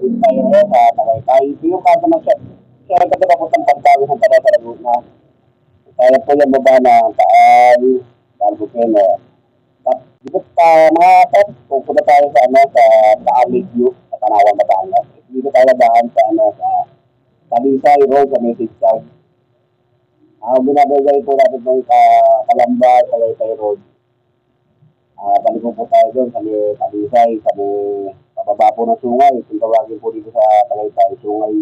din tayo ngayon sa Tagaytay. Yung kada na siya, siya nagkatapos ng pagtawis ng Tagaytay sa Laguna. Kaya po yung baba ng Taal, Dalbukeno. Dito pa mga top, pupunta tayo sa Taamig View, sa Tanawan, Batangas. Dito tayo daan sa Talisay Road sa Message Tag. Binabagay po natin itong Kalamba, Tagaytay Road. Balik po tayo doon sa Talisay, sa pababa po ng Sungay. Kung tawagin po dito sa Tagaytay, Sungay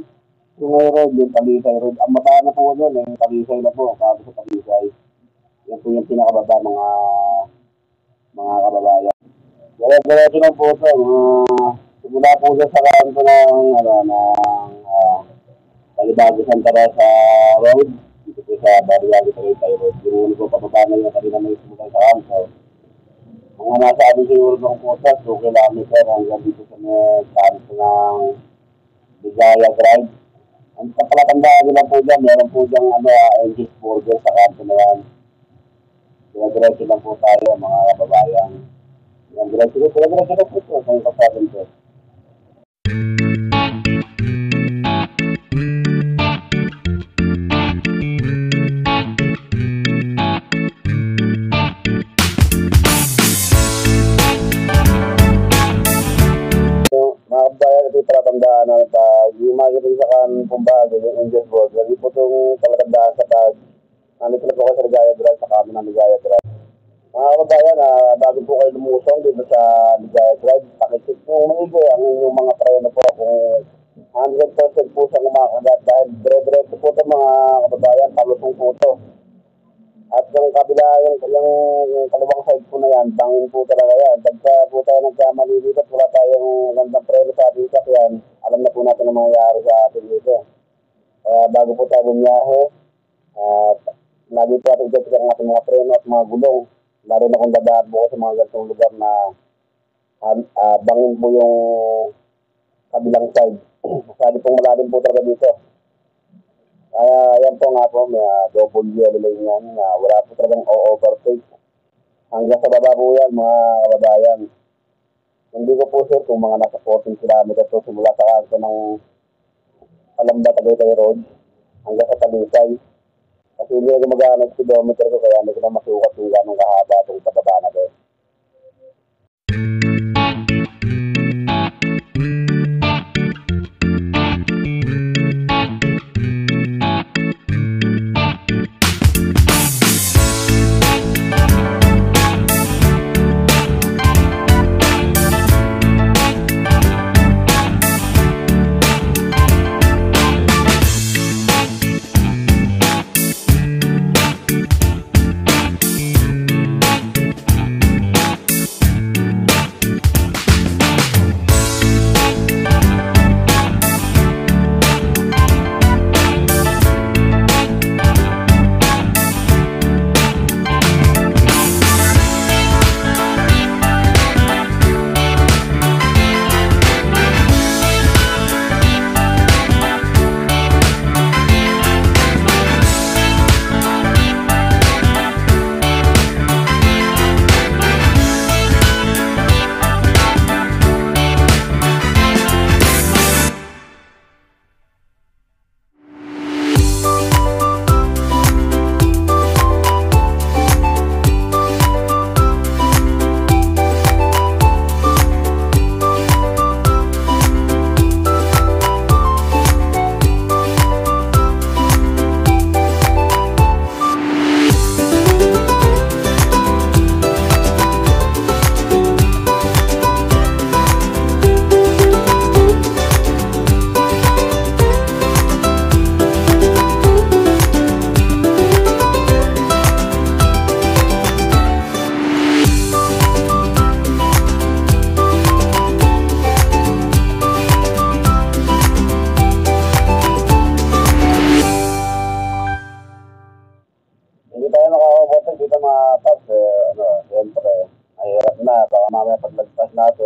Road, yung Talisay Road. Ang mata na po doon, yung Talisay na po, sabi sa Talisay. Yan po yung pinakababa mga kababayan. Diretso lang po ito, simula po dyan sa kanto ng Balibago Santa Rosa Road, dito po sa Bariago Tagaytay Road. Yung po pababa na yung kanina may simula sa kanto. Mga nasa amin siguro ng putas, 2 kilometer hanggang dito sa kanto ng Ligaya Drive. Ang palatandaan nila po dyan, meron po dyan Angel's Burger sa kanto na yan. Diretso lang po tayo mga kababayan. Diretso lang po ito sa yung kasabi ko. Palatandaan na yung marketing sa Pumbago, yung Angel's Burger, hindi po itong palatandaan sa tag. Nandito na po kayo sa Ligaya Drive, sa kami ng Ligaya Drive. Mga kababayan, bago po kayo lumusong dito sa Ligaya Drive, pakisip po maigi ang inyong mga preno po kung 100% po siyang umakagat dahil dire-diretso po ito mga kababayan, palusong po ito. At yung kabila, yung kaliwang side po na yan, bangin po talaga yan. Pagka po tayo nagkamali dito, wala tayong gandang preno sa ating sakyan, alam na po natin ang mangyayari sa atin dito. Kaya bago po tayo bumiyahe, lagi po ating check ang ating mga preno at mga gulong. Lalo na kung dadaan po sa mga ganitong lugar na bangin po yung kabilang side. Masyado pong malalim po talaga dito. Kaya yan po nga po, may double yellow lane yan na wala po talagang overtake. Hanggang sa baba po yan mga kababayan. Hindi ko po sure kung mga nasa 14 km to simula sa kanto ng Kalamba Tagaytay Road hanggang sa Talisay. Kasi hindi ko mag-aanag kilometer ko kaya hindi ko na masukat kung gano'ng kahaba itong pababa na doon.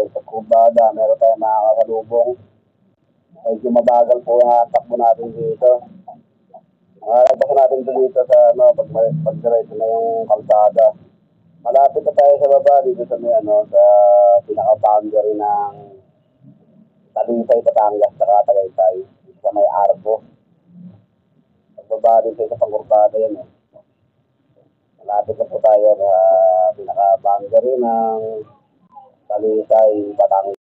Pagkubada, meron tayong makakasalubong. Medyo mabagal po ang takbo natin dito. Malagpasan natin dito sa pag-diretso na yung kalsada. Malapit na tayo sa baba dito sa may sa pinaka-boundary ng Talisay, Batangas, saka Tagaytay. Dito sa may Arco. Pagbaba din sa pangkurtada yan eh. Malapit na po tayo sa pinaka-boundary ng Talisay, Batangas.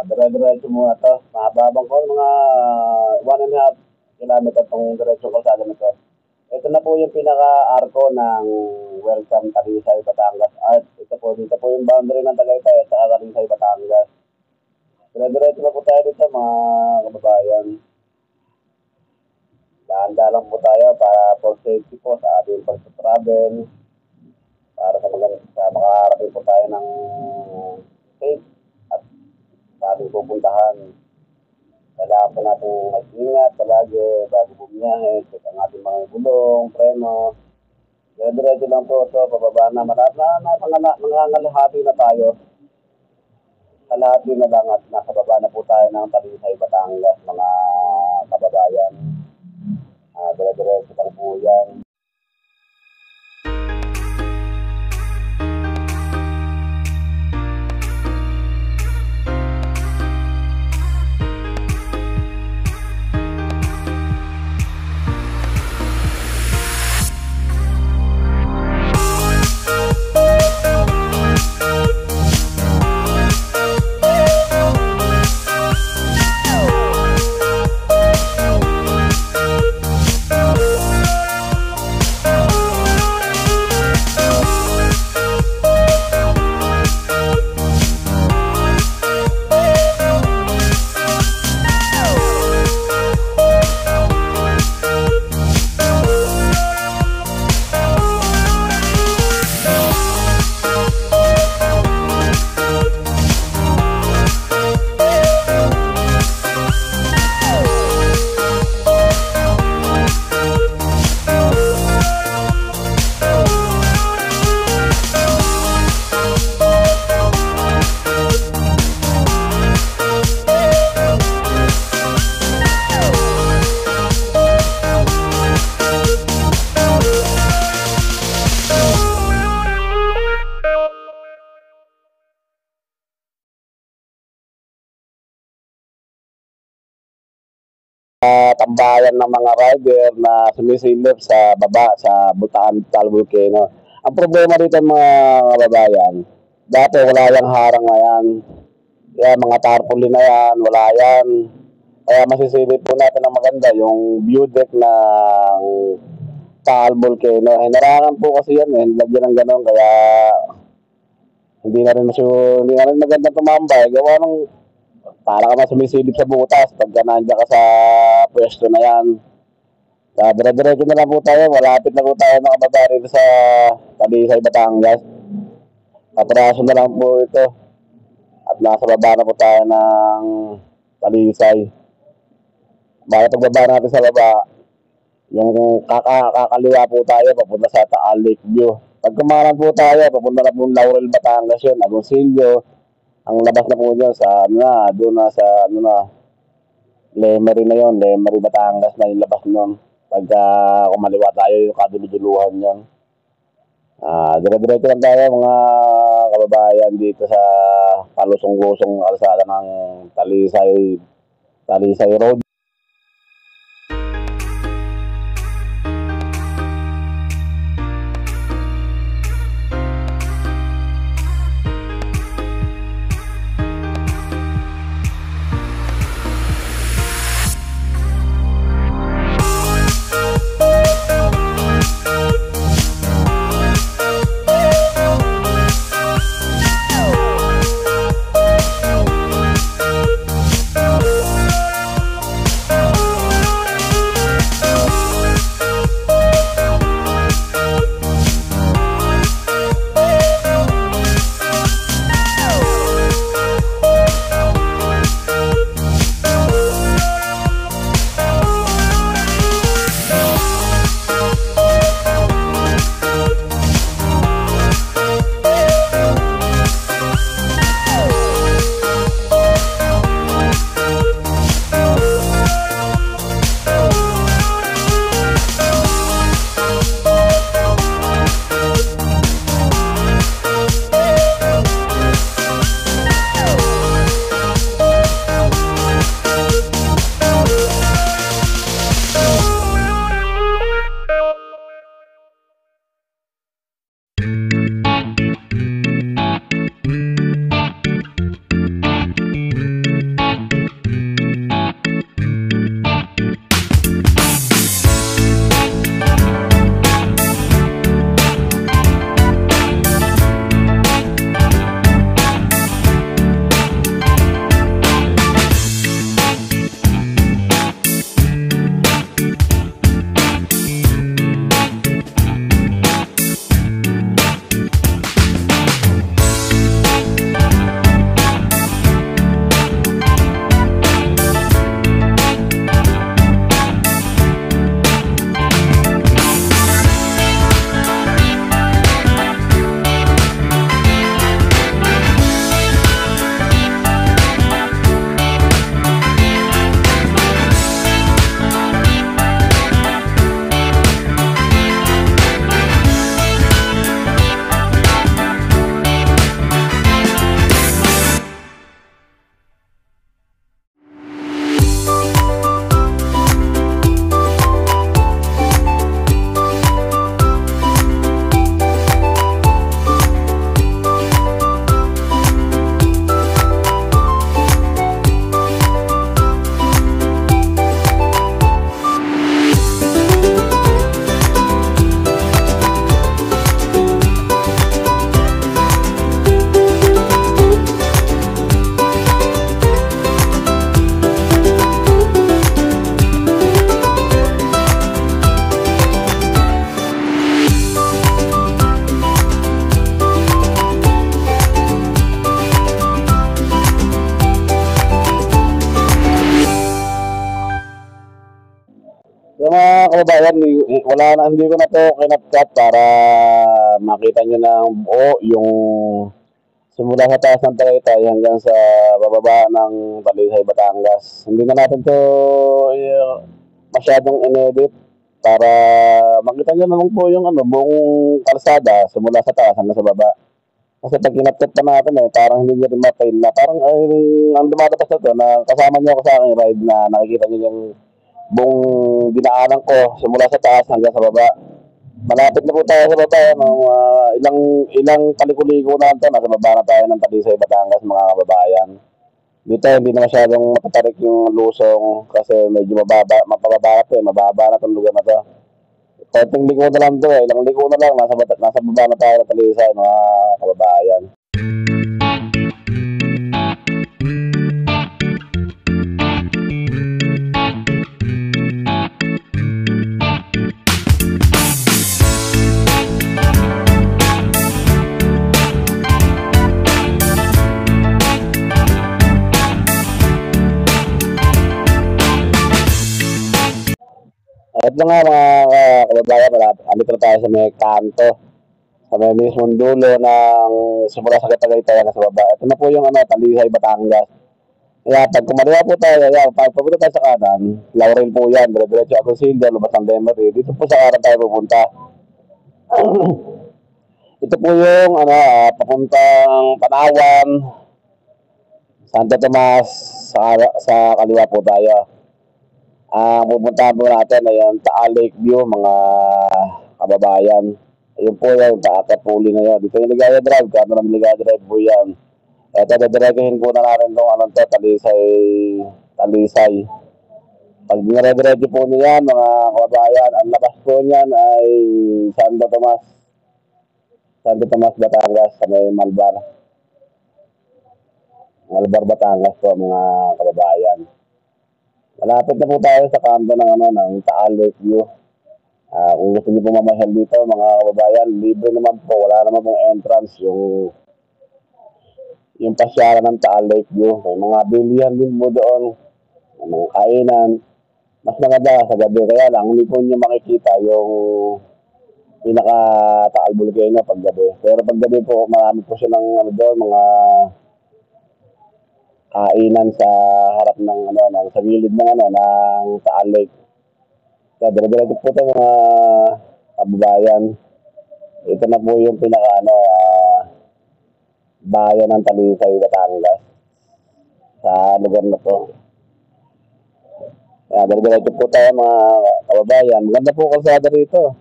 Dire-diretso mo ito. Mahababang ko, mga 1.5 kilometer itong diretso kalsada na ito. Ito na po yung pinaka-arco ng Welcome Talisay, Batangas. At ito po, dito po yung boundary ng Tagaytay at saka Talisay, Batangas. Dire-diretso na po tayo dito mga kababayan. Dahan-dahan lang po tayo para for safety po sa ating pag-travel. Para sa makarating po tayo ng safe sa ating pupuntahan. Kailangan po natin mag-ingat palagi bago bumiyahe. Check ang ating mga gulong, preno. Dire-diretso lang po ito, pababa na. Nangangalahati na tayo. Kalahati na lang at nasa baba na po tayo ng Talisay, Batangas, mga kababayan. Dire-diretso lang po yan. Tambayan ng mga rider na sumisilip sa baba sa Butaan Volcano. Ang problema dito mga kababayan, dati wala yung harang na yan. Kaya mga tarpaulin na yan, wala yan. Kaya masisilip po natin ng maganda yung view deck ng Taal Volcano. Hinarangan po kasi yan eh, lagyan ng ganon, kaya hindi na rin maganda tumambay. Gawa ng para ka sumisilip sa butas pagka nandiyan ka sa pwesto na yan. Dire-diretso na lang po tayo. Malapit na po tayo nakababa rito sa Talisay, Batangas. Patraso na lang po ito. At nasa baba na po tayo ng Talisay. Bakit pagbaba natin sa baba, yung kakaliwa po tayo papunta sa Taal Lake View. Pag kumanan po tayo, papunta na po Laurel, Batangas yun, Agoncillo. Ang labas na po dyan sa doon na sa Lemery na yon, Lemery, Batangas na yung labas nun. Pagka kumaliwa tayo yung kaduluduluhan yon. Dire-diretso lang tayo mga kababayan dito sa palusong-lusong kalsada ng Talisay Road. So mga kababayan, wala na, hindi ko na to kinapkat para makita nyo ng buo yung simula sa taas ng Tagaytay hanggang sa bababa ng Talisay, Batangas. Hindi na natin to masyadong inedit para makita nyo naman po yung buong kalsada simula sa taas hanggang sa baba. Kasi pag kinapkat pa natin parang hindi nyo rin ma-fail na parang ang dumadabas na to na kasama nyo ako sa aking ride na nakikita nyo yung buong dinaanan ko simula sa taas hanggang sa baba. Malapit na po tayo sa baba, ilang taliko-liko na ito, nasa baba na tayo ng Talisay, Batangas, mga kababayan. Dito hindi na masyadong matatarik yung lusong kasi medyo mababa na itong lugar na to. Konting liko na lang to, ilang liko na lang, nasa baba na tayo ng Talisay, mga kababayan. At nga mga kababayan, andito na tayo sa may kanto, sa may mismong dulo ng simula sa Tagaytay na sa baba. Ito na po yung Talisay, Batangas. Kaya pag kumaliwa po tayo, pag papunta tayo sa kanan, Laurel po yan, dire-diretso ako Silda, Lubas ng Demery. Dito po sa kanan tayo pupunta. Ito po yung papuntang Panawan, Santo Tomas, sa kaliwa po tayo. Pupuntahan po natin ay yung Taal Lake View, mga kababayan. Ayun po yung Taakapuli na yun. Dito yung Ligaya Drive, kano ng Ligaya Drive po yan. Ito, dadiregahin po na natin itong Talisay. Pag nire-diretso po niyan, mga kababayan, ang labas po niyan ay Santo Tomas, Batangas, sa may Malbar, Batangas po, mga kababayan. Malapit na po tayo sa kanto ng Taal Lake View. Kung gusto niyo po mamasyal dito, mga kababayan, libre naman po. Wala naman pong entrance yung pasyaran ng Taal Lake View. May mga bilihan din po doon, mga kainan. Mas maganda sa gabi. Kaya lang, hindi po niyo makikita yung pinaka-Taal Volcano pag gabi. Pero pag gabi po, marami po siya ng doon, mga kainan sa harap ng sa gilid ng Taal Lake. So, dire-diretso po tayo mga kababayan. Ito na po yung bayan ng Talisay, Batangas sa lugar na to. Dire-diretso po tayo mga kababayan. Maganda po kalsada rito.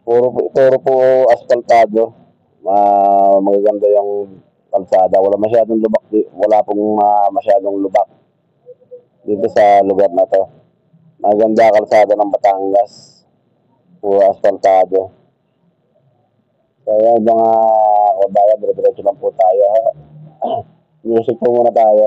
Puro po asfaltado. Magaganda yung kalsada, wala pong masyadong lubak dito sa lugar na to. Maganda kalsada ng Batangas, puro asfaltado. Kaya mga kababayan, dire-diretso lang po tayo. Music po muna tayo.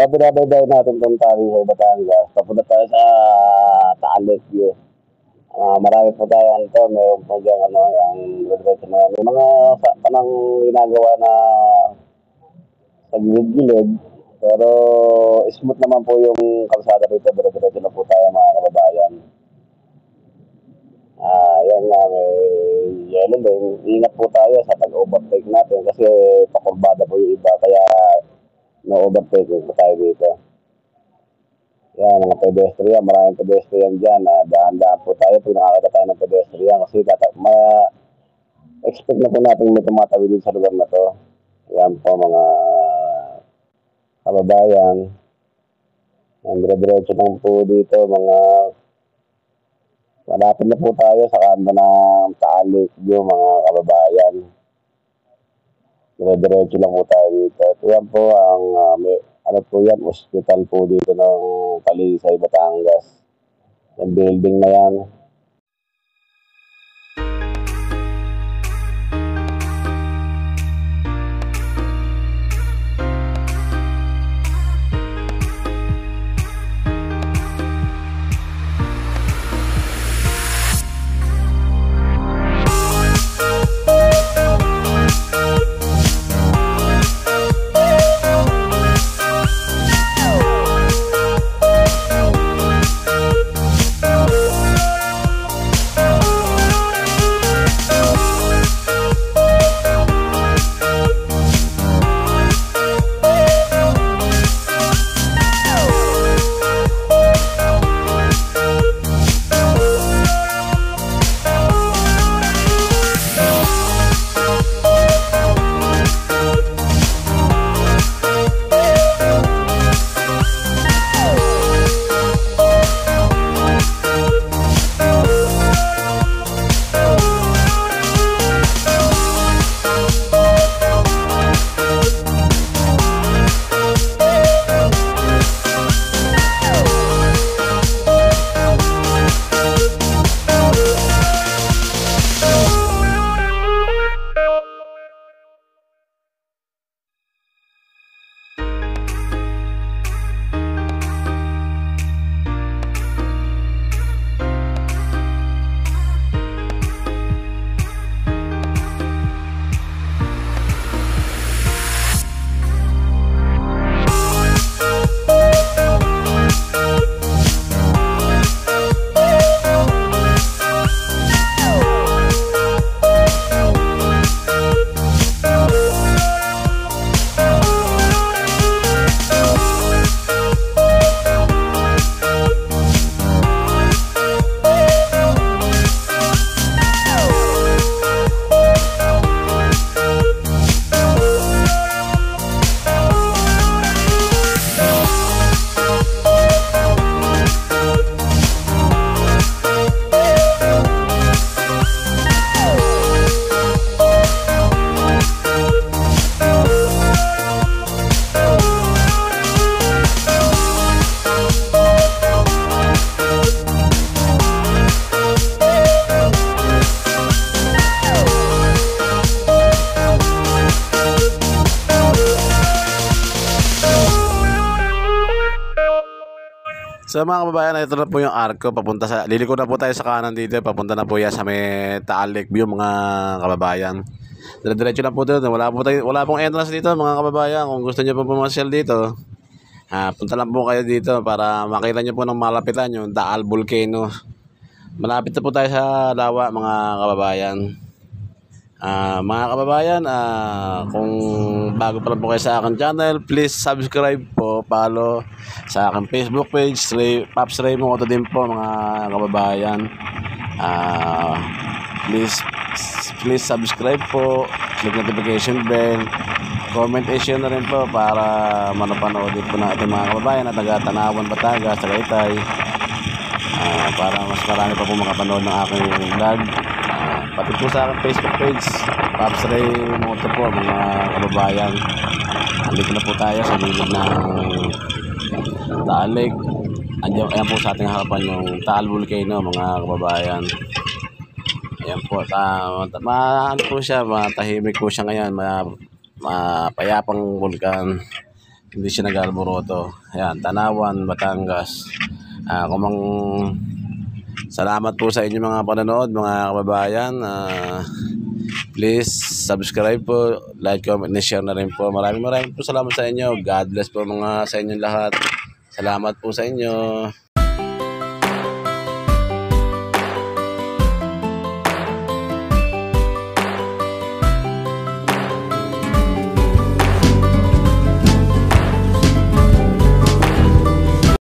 binabayday natin kung tayo sa Batangas. Papunta tayo sa Taal Lake View. Marami po tayo meron po dyan yung diretso na may mga kanang ginagawa na sa gilid-gilid. Pero smooth naman po yung kalsada rito. Diretso na po tayo mga kababayan. Yan nga, may yellow lane. Ingat po tayo sa pag-overtake natin kasi pakurbada po yung iba. Kaya no-overtake po tayo dito. Yan, mga pedestrian, maraming pedestrian dyan. Dahan-dahan po tayo pag nakakita tayo ng pedestrian kasi expect na po natin may tumatawid din sa lugar na to. Yan po mga kababayan. Ang dire-diretso lang po dito, mga malapit na po tayo sa kanto ng Taal Lake View, mga kababayan. Dire-diretso lang po tayo dito. Ito yan po ang hospital po dito ng Talisay, Batangas. Yung building na yan. So mga kababayan, ito na po yung arko papunta sa liliko na po tayo sa kanan dito, papunta na po yan sa may Taal Lake View mga kababayan. Diretso lang po dito. Wala pong entrance dito mga kababayan. Kung gusto niyo po pumasyal dito, punta lang po kayo dito para makita niyo po ng malapitan yung Taal Volcano. Malapit na po tayo sa lawa mga kababayan. Mga kababayan, kung bago pa lang po kayo sa akin channel, please subscribe po, follow sa aking Facebook page, Pops Raymond Auto din po mga kababayan. Please subscribe po, click notification bell, comment and share na rin po para manapanood din po natin mga kababayan na taga Tanawan, Batangas, Tagaytay, para mas marami pa po makapanood ng aking vlog. Pati po sa aking Facebook page, Pops Raymond po mga kababayan. Andito na po tayo sa gilid ng Taal Lake. Ayan po sa ating harapan yung Taal Volcano mga kababayan. Ayan po, ano po siya, matahimik po siya ngayon, mapayapang vulkan. Hindi siya nag-alboroto. Ayan, Tanawan, Batangas. Salamat po sa inyo mga panonood, mga kababayan. Please subscribe po, like, comment, and share na rin po. Maraming po salamat sa inyo. God bless po mga sa inyong lahat. Salamat po sa inyo.